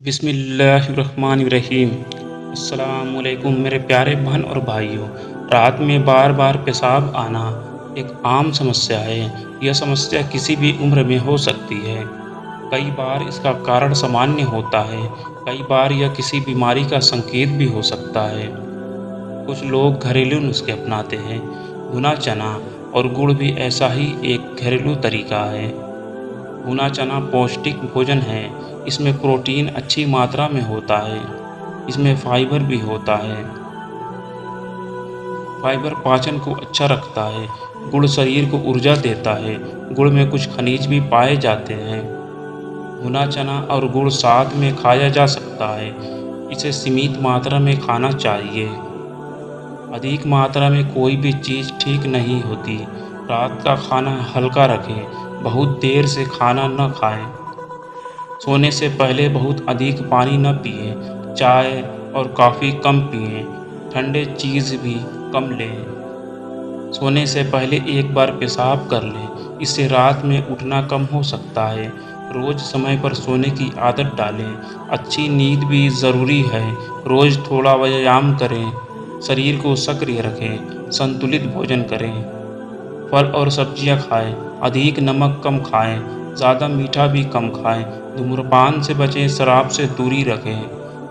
बिस्मिल्लाहिर्रहमानिर्रहीम। अस्सलामुअलैकुम मेरे प्यारे बहन और भाइयों। रात में बार बार पेशाब आना एक आम समस्या है। यह समस्या किसी भी उम्र में हो सकती है। कई बार इसका कारण सामान्य होता है, कई बार यह किसी बीमारी का संकेत भी हो सकता है। कुछ लोग घरेलू नुस्खे अपनाते हैं। भुना चना और गुड़ भी ऐसा ही एक घरेलू तरीका है। भुना चना पौष्टिक भोजन है। इसमें प्रोटीन अच्छी मात्रा में होता है। इसमें फाइबर भी होता है। फाइबर पाचन को अच्छा रखता है। गुड़ शरीर को ऊर्जा देता है। गुड़ में कुछ खनिज भी पाए जाते हैं। भुना चना और गुड़ साथ में खाया जा सकता है। इसे सीमित मात्रा में खाना चाहिए। अधिक मात्रा में कोई भी चीज़ ठीक नहीं होती। रात का खाना हल्का रखें। बहुत देर से खाना न खाएं। सोने से पहले बहुत अधिक पानी न पिएं। चाय और कॉफ़ी कम पिएं। ठंडे चीज़ भी कम लें। सोने से पहले एक बार पेशाब कर लें। इससे रात में उठना कम हो सकता है। रोज़ समय पर सोने की आदत डालें। अच्छी नींद भी ज़रूरी है। रोज़ थोड़ा व्यायाम करें। शरीर को सक्रिय रखें। संतुलित भोजन करें। फल और सब्जियां खाएं। अधिक नमक कम खाएं। ज़्यादा मीठा भी कम खाएं। धूम्रपान से बचें। शराब से दूरी रखें।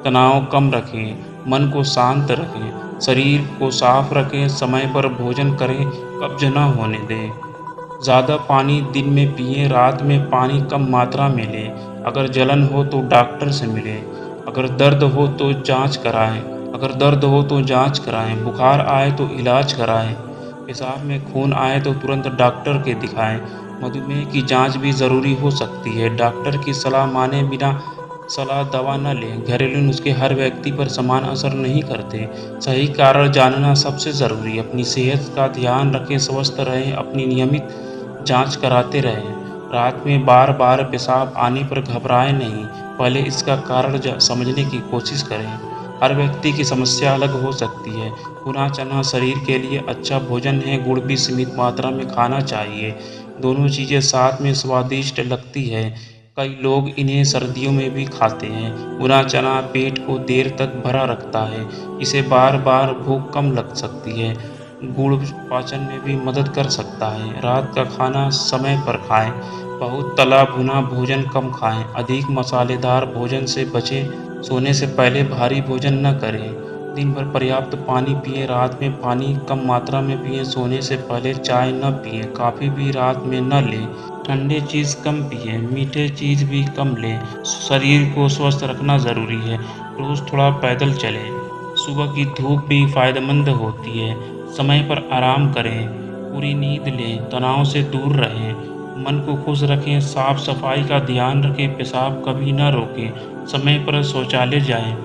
तनाव कम रखें। मन को शांत रखें। शरीर को साफ रखें। समय पर भोजन करें। कब्ज न होने दें। ज़्यादा पानी दिन में पिएं। रात में पानी कम मात्रा में लें। अगर जलन हो तो डॉक्टर से मिलें। अगर दर्द हो तो जांच कराएं। बुखार आए तो इलाज कराएं। पेशाब में खून आए तो तुरंत डॉक्टर के दिखाएं। मधुमेह की जांच भी ज़रूरी हो सकती है। डॉक्टर की सलाह माने बिना सलाह दवा न लें। घरेलू नुस्खे हर व्यक्ति पर समान असर नहीं करते। सही कारण जानना सबसे ज़रूरी है। अपनी सेहत का ध्यान रखें, स्वस्थ रहें, अपनी नियमित जांच कराते रहें। रात में बार बार पेशाब आने पर घबराएं नहीं। पहले इसका कारण समझने की कोशिश करें। हर व्यक्ति की समस्या अलग हो सकती है। भुना चना शरीर के लिए अच्छा भोजन है। गुड़ भी सीमित मात्रा में खाना चाहिए। दोनों चीज़ें साथ में स्वादिष्ट लगती है। कई लोग इन्हें सर्दियों में भी खाते हैं। भुना चना पेट को देर तक भरा रखता है। इसे बार बार भूख कम लग सकती है। गुड़ पाचन में भी मदद कर सकता है। रात का खाना समय पर खाएं। बहुत तला भुना भोजन कम खाएं। अधिक मसालेदार भोजन से बचें। सोने से पहले भारी भोजन न करें। दिन भर पर्याप्त पानी पिएं। रात में पानी कम मात्रा में पिएं। सोने से पहले चाय न पिएं। कॉफ़ी भी रात में न लें। ठंडे चीज़ कम पिएं। मीठे चीज़ भी कम लें। शरीर को स्वस्थ रखना ज़रूरी है। रोज़ थोड़ा पैदल चलें। सुबह की धूप भी फायदेमंद होती है। समय पर आराम करें। पूरी नींद लें। तनाव से दूर रहें। मन को खुश रखें। साफ सफाई का ध्यान रखें। पेशाब कभी न रोकें। समय पर शौचालय जाएं।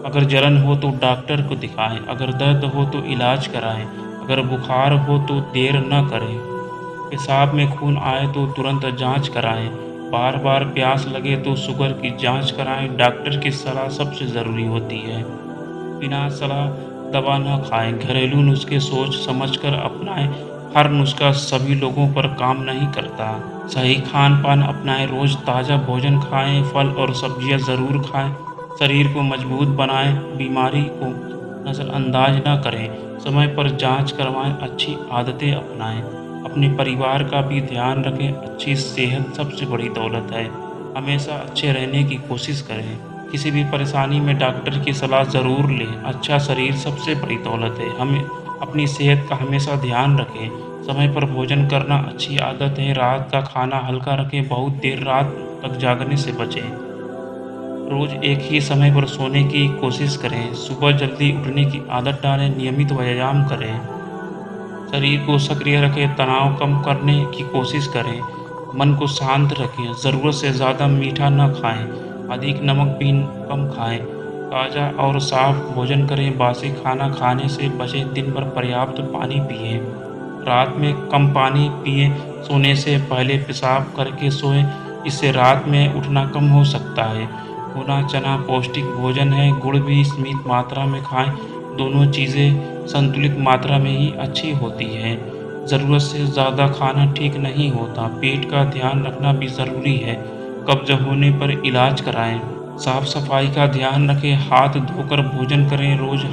अगर जलन हो तो डॉक्टर को दिखाएं। अगर दर्द हो तो इलाज कराएं। अगर बुखार हो तो देर न करें। पेशाब में खून आए तो तुरंत जांच कराएं। बार बार प्यास लगे तो शुगर की जांच कराएं। डॉक्टर की सलाह सबसे ज़रूरी होती है। बिना सलाह दवा न खाएं। घरेलू नुस्खे सोच समझकर अपनाएं। हर नुस्खा सभी लोगों पर काम नहीं करता। सही खान पान अपनाएं। रोज ताज़ा भोजन खाएं। फल और सब्जियां ज़रूर खाएं। शरीर को मजबूत बनाएं। बीमारी को नज़रअंदाज न करें। समय पर जांच करवाएं। अच्छी आदतें अपनाएं। अपने परिवार का भी ध्यान रखें। अच्छी सेहत सबसे बड़ी दौलत है। हमेशा अच्छे रहने की कोशिश करें। किसी भी परेशानी में डॉक्टर की सलाह ज़रूर लें। अच्छा शरीर सबसे बड़ी दौलत है। हमें अपनी सेहत का हमेशा ध्यान रखें। समय पर भोजन करना अच्छी आदत है। रात का खाना हल्का रखें। बहुत देर रात तक जागने से बचें। रोज़ एक ही समय पर सोने की कोशिश करें। सुबह जल्दी उठने की आदत डालें। नियमित व्यायाम करें। शरीर को सक्रिय रखें। तनाव कम करने की कोशिश करें। मन को शांत रखें। ज़रूरत से ज़्यादा मीठा न खाएं। अधिक नमक भी कम खाएं। ताज़ा और साफ भोजन करें। बासी खाना खाने से बचें। दिन भर पर्याप्त पानी पिएं। रात में कम पानी पिएं। सोने से पहले पेशाब करके सोएं। इससे रात में उठना कम हो सकता है। भुना चना पौष्टिक भोजन है। गुड़ भी सीमित मात्रा में खाएं। दोनों चीज़ें संतुलित मात्रा में ही अच्छी होती हैं। ज़रूरत से ज़्यादा खाना ठीक नहीं होता। पेट का ध्यान रखना भी ज़रूरी है। कब्ज होने पर इलाज कराएं। साफ सफाई का ध्यान रखें, हाथ धोकर भोजन करें, रोज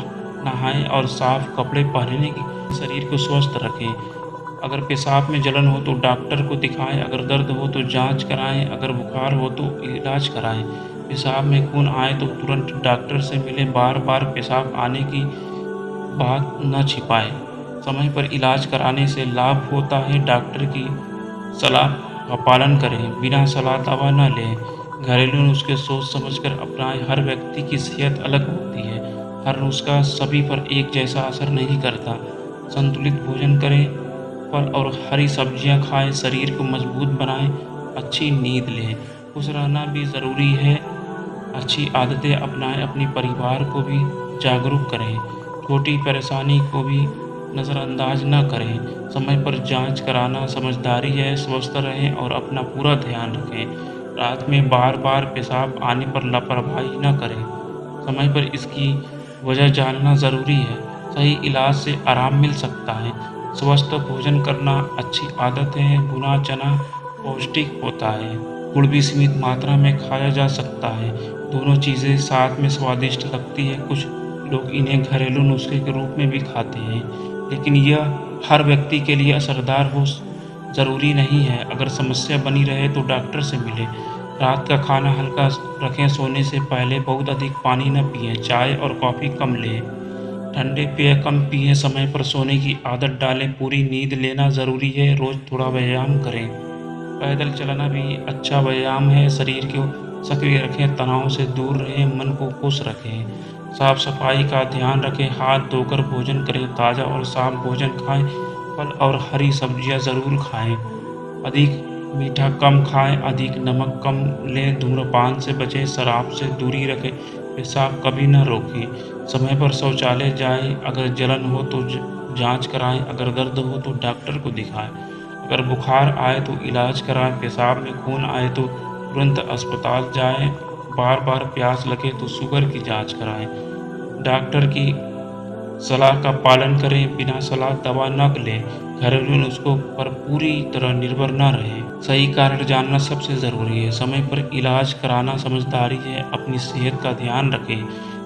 नहाएं और साफ कपड़े पहनने की शरीर को स्वस्थ रखें। अगर पेशाब में जलन हो तो डॉक्टर को दिखाएं, अगर दर्द हो तो जांच कराएं, अगर बुखार हो तो इलाज कराएं। पेशाब में खून आए तो तुरंत डॉक्टर से मिलें, बार बार पेशाब आने की बात न छिपाएं। समय पर इलाज कराने से लाभ होता है। डॉक्टर की सलाह का पालन करें, बिना सलाह दवा न लें। घरेलू नुस्खे सोच समझकर अपनाएं। हर व्यक्ति की सेहत अलग होती है, हर नुस्खा सभी पर एक जैसा असर नहीं करता। संतुलित भोजन करें, फल और हरी सब्जियां खाएं, शरीर को मजबूत बनाएं, अच्छी नींद लें। खुश रहना भी ज़रूरी है, अच्छी आदतें अपनाएं, अपने परिवार को भी जागरूक करें, छोटी परेशानी को भी नज़रअंदाज न करें। समय पर जांच कराना समझदारी है। स्वस्थ रहें और अपना पूरा ध्यान रखें। रात में बार बार पेशाब आने पर लापरवाही न करें, समय पर इसकी वजह जानना ज़रूरी है। सही इलाज से आराम मिल सकता है। स्वस्थ भोजन करना अच्छी आदत है। भुना चना पौष्टिक होता है, गुड़ भी सीमित मात्रा में खाया जा सकता है। दोनों चीज़ें साथ में स्वादिष्ट लगती है। कुछ लोग इन्हें घरेलू नुस्खे के रूप में भी खाते हैं, लेकिन यह हर व्यक्ति के लिए असरदार हो ज़रूरी नहीं है। अगर समस्या बनी रहे तो डॉक्टर से मिलें। रात का खाना हल्का रखें, सोने से पहले बहुत अधिक पानी न पिएं, चाय और कॉफ़ी कम लें, ठंडे पेय कम पिएं, समय पर सोने की आदत डालें, पूरी नींद लेना ज़रूरी है, रोज़ थोड़ा व्यायाम करें। पैदल चलना भी अच्छा व्यायाम है। शरीर को सक्रिय रखें, तनाव से दूर रहें, मन को खुश रखें। साफ सफाई का ध्यान रखें, हाथ धोकर भोजन करें, ताज़ा और साफ भोजन खाएं, फल और हरी सब्जियां ज़रूर खाएं। अधिक मीठा कम खाएं, अधिक नमक कम लें, धूम्रपान से बचें, शराब से दूरी रखें, पेशाब कभी न रोकें। समय पर शौचालय जाएं, अगर जलन हो तो जांच कराएं, अगर दर्द हो तो डॉक्टर को दिखाएं, अगर बुखार आए तो इलाज कराएं, पेशाब में खून आए तो तुरंत अस्पताल जाएं, बार बार प्यास लगे तो शुगर की जांच कराएं। डॉक्टर की सलाह का पालन करें, बिना सलाह दवा न लें, घरेलू नुस्खों पर पूरी तरह निर्भर न रहें। सही कारण जानना सबसे ज़रूरी है। समय पर इलाज कराना समझदारी है। अपनी सेहत का ध्यान रखें,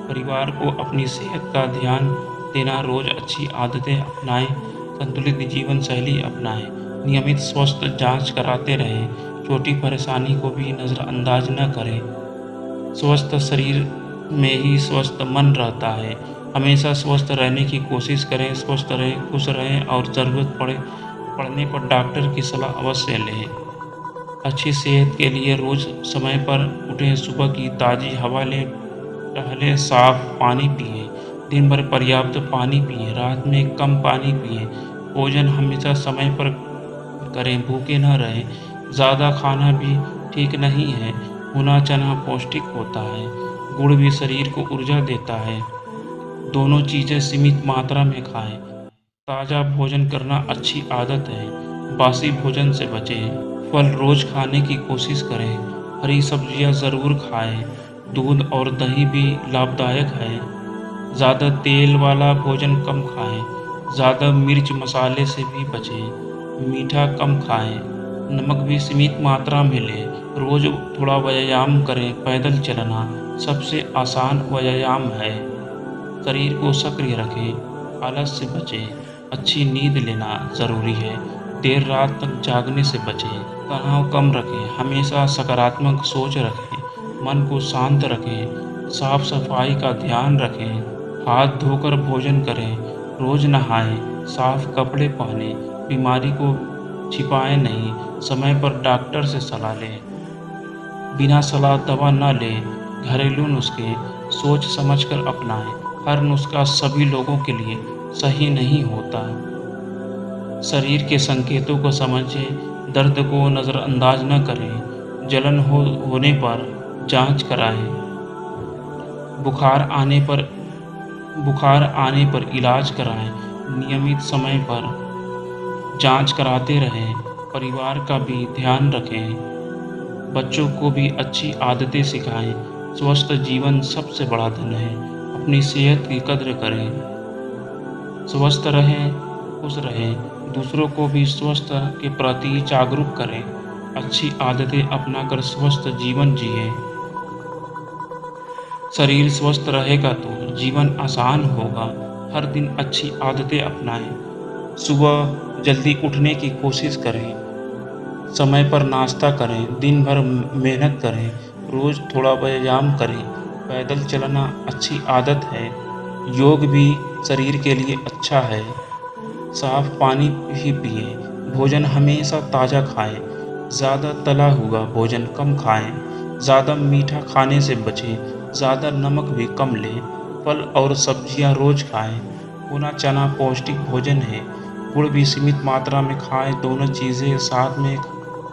परिवार को अपनी सेहत का ध्यान देना, रोज़ अच्छी आदतें अपनाएं, संतुलित जीवन शैली अपनाएं, नियमित स्वास्थ्य जांच कराते रहें, छोटी परेशानी को भी नज़रअंदाज न करें। स्वस्थ शरीर में ही स्वस्थ मन रहता है। हमेशा स्वस्थ रहने की कोशिश करें, स्वस्थ रहें, खुश रहें और ज़रूरत पड़ने पर डॉक्टर की सलाह अवश्य लें। अच्छी सेहत के लिए रोज़ समय पर उठें, सुबह की ताज़ी हवा लें, टहलें, साफ पानी पिएँ, दिन भर पर्याप्त पानी पिएँ, रात में कम पानी पिएँ, भोजन हमेशा समय पर करें, भूखे न रहें, ज़्यादा खाना भी ठीक नहीं है। भुना चना पौष्टिक होता है, गुड़ भी शरीर को ऊर्जा देता है। दोनों चीज़ें सीमित मात्रा में खाएं। ताज़ा भोजन करना अच्छी आदत है, बासी भोजन से बचें। फल रोज़ खाने की कोशिश करें, हरी सब्जियां ज़रूर खाएं, दूध और दही भी लाभदायक है। ज़्यादा तेल वाला भोजन कम खाएं, ज़्यादा मिर्च मसाले से भी बचें, मीठा कम खाएं, नमक भी सीमित मात्रा में लें, रोज़ थोड़ा व्यायाम करें, पैदल चलना सबसे आसान व्यायाम है। शरीर को सक्रिय रखें, आलस से बचें, अच्छी नींद लेना ज़रूरी है, देर रात तक जागने से बचें, तनाव कम रखें, हमेशा सकारात्मक सोच रखें, मन को शांत रखें, साफ सफाई का ध्यान रखें, हाथ धोकर भोजन करें, रोज़ नहाएं, साफ कपड़े पहनें, बीमारी को छिपाएं नहीं, समय पर डॉक्टर से सलाह लें, बिना सलाह दवा न लें, घरेलू नुस्खे सोच समझकर अपनाएं। हर नुस्खा सभी लोगों के लिए सही नहीं होता। शरीर के संकेतों को समझें, दर्द को नज़रअंदाज न करें, जलन होने पर जांच कराएं, बुखार आने पर इलाज कराएं, नियमित समय पर जांच कराते रहें, परिवार का भी ध्यान रखें, बच्चों को भी अच्छी आदतें सिखाएं। स्वस्थ जीवन सबसे बड़ा धन है। अपनी सेहत की कद्र करें, स्वस्थ रहें, खुश रहें, दूसरों को भी स्वस्थ के प्रति जागरूक करें, अच्छी आदतें अपनाकर स्वस्थ जीवन जिएं। शरीर स्वस्थ रहेगा तो जीवन आसान होगा। हर दिन अच्छी आदतें अपनाएं। सुबह जल्दी उठने की कोशिश करें। समय पर नाश्ता करें, दिन भर मेहनत करें, रोज़ थोड़ा व्यायाम करें। पैदल चलना अच्छी आदत है। योग भी शरीर के लिए अच्छा है। साफ पानी भी पिएँ। भोजन हमेशा ताज़ा खाएँ। ज़्यादा तला हुआ भोजन कम खाएँ। ज़्यादा मीठा खाने से बचें। ज़्यादा नमक भी कम लें। फल और सब्जियाँ रोज़ खाएँ। भुना चना पौष्टिक भोजन है। गुड़ भी सीमित मात्रा में खाएँ। दोनों चीज़ें साथ में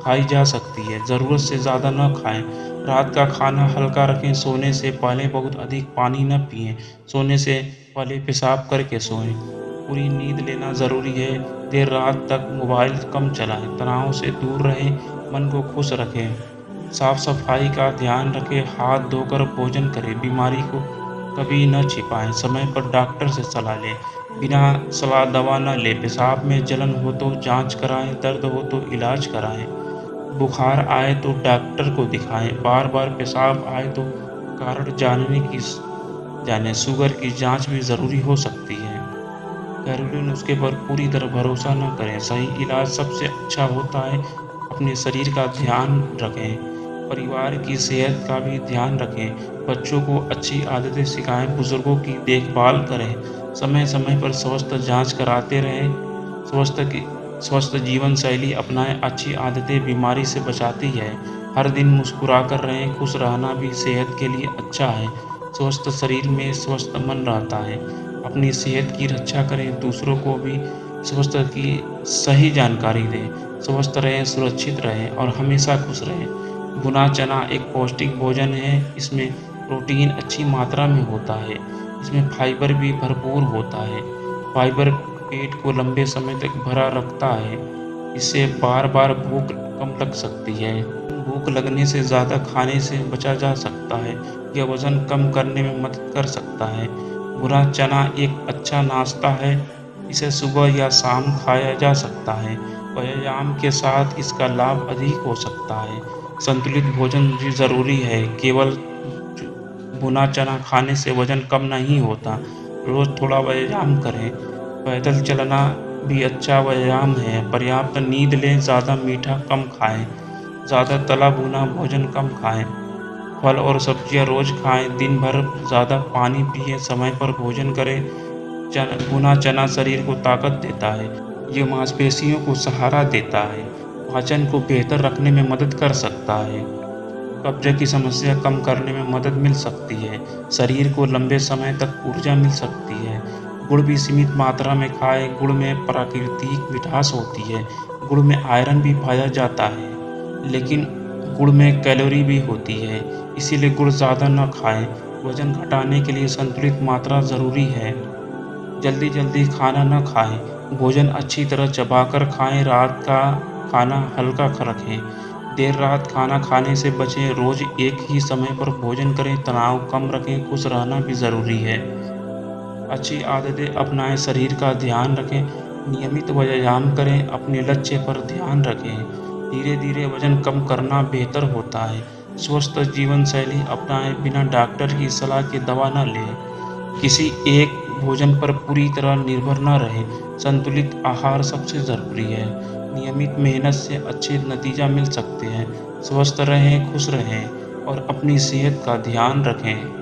खाई जा सकती है। ज़रूरत से ज़्यादा न खाएँ। रात का खाना हल्का रखें। सोने से पहले बहुत अधिक पानी न पिएँ। सोने से पहले पेशाब करके सोएं। पूरी नींद लेना ज़रूरी है। देर रात तक मोबाइल कम चलाएं। तनाव से दूर रहें। मन को खुश रखें। साफ सफाई का ध्यान रखें। हाथ धोकर भोजन करें। बीमारी को कभी न छिपाएं। समय पर डॉक्टर से सलाह लें। बिना सलाह दवा न लें। पेशाब में जलन हो तो जांच कराएं। दर्द हो तो इलाज कराएं। बुखार आए तो डॉक्टर को दिखाएं। बार बार पेशाब आए तो कारण जाने शुगर की जांच भी ज़रूरी हो सकती है। घरेलू नुस्खे पर पूरी तरह भरोसा न करें। सही इलाज सबसे अच्छा होता है। अपने शरीर का ध्यान रखें। परिवार की सेहत का भी ध्यान रखें। बच्चों को अच्छी आदतें सिखाएं। बुजुर्गों की देखभाल करें। समय समय पर स्वस्थ जांच कराते रहें। स्वस्थ की स्वस्थ जीवन शैली अपनाएं। अच्छी आदतें बीमारी से बचाती है। हर दिन मुस्कुराकर रहें। खुश रहना भी सेहत के लिए अच्छा है। स्वस्थ शरीर में स्वस्थ मन रहता है। अपनी सेहत की रक्षा करें। दूसरों को भी स्वास्थ्य की सही जानकारी दें। स्वस्थ रहें, सुरक्षित रहें और हमेशा खुश रहें। भुना चना एक पौष्टिक भोजन है। इसमें प्रोटीन अच्छी मात्रा में होता है। इसमें फाइबर भी भरपूर होता है। फाइबर पेट को लंबे समय तक भरा रखता है। इससे बार बार भूख कम लग सकती है। भूख लगने से ज़्यादा खाने से बचा जा सकता है। यह वज़न कम करने में मदद कर सकता है। भुना चना एक अच्छा नाश्ता है। इसे सुबह या शाम खाया जा सकता है। व्यायाम के साथ इसका लाभ अधिक हो सकता है। संतुलित भोजन भी ज़रूरी है। केवल भुना चना खाने से वज़न कम नहीं होता। रोज़ थोड़ा व्यायाम करें। पैदल चलना भी अच्छा व्यायाम है। पर्याप्त नींद लें। ज़्यादा मीठा कम खाएं। ज़्यादा तला भुना भोजन कम खाएं। फल और सब्जियां रोज़ खाएं। दिन भर ज़्यादा पानी पिएं। समय पर भोजन करें। भुना चना शरीर को ताकत देता है। ये मांसपेशियों को सहारा देता है। पाचन को बेहतर रखने में मदद कर सकता है। कब्ज़ की समस्या कम करने में मदद मिल सकती है। शरीर को लंबे समय तक ऊर्जा मिल सकती है। गुड़ भी सीमित मात्रा में खाएं। गुड़ में प्राकृतिक मिठास होती है। गुड़ में आयरन भी पाया जाता है, लेकिन गुड़ में कैलोरी भी होती है। इसीलिए गुड़ ज़्यादा न खाएं। वज़न घटाने के लिए संतुलित मात्रा ज़रूरी है। जल्दी जल्दी खाना न खाएं। भोजन अच्छी तरह चबाकर खाएं। रात का खाना हल्का रखें। देर रात खाना खाने से बचें। रोज़ एक ही समय पर भोजन करें। तनाव कम रखें। खुश रहना भी ज़रूरी है। अच्छी आदतें अपनाएं। शरीर का ध्यान रखें। नियमित व्यायाम करें। अपने लक्ष्य पर ध्यान रखें। धीरे धीरे वजन कम करना बेहतर होता है। स्वस्थ जीवन शैली अपनाएं। बिना डॉक्टर की सलाह के दवा न लें। किसी एक भोजन पर पूरी तरह निर्भर न रहें। संतुलित आहार सबसे ज़रूरी है। नियमित मेहनत से अच्छे नतीजा मिल सकते हैं। स्वस्थ रहें, खुश रहें और अपनी सेहत का ध्यान रखें।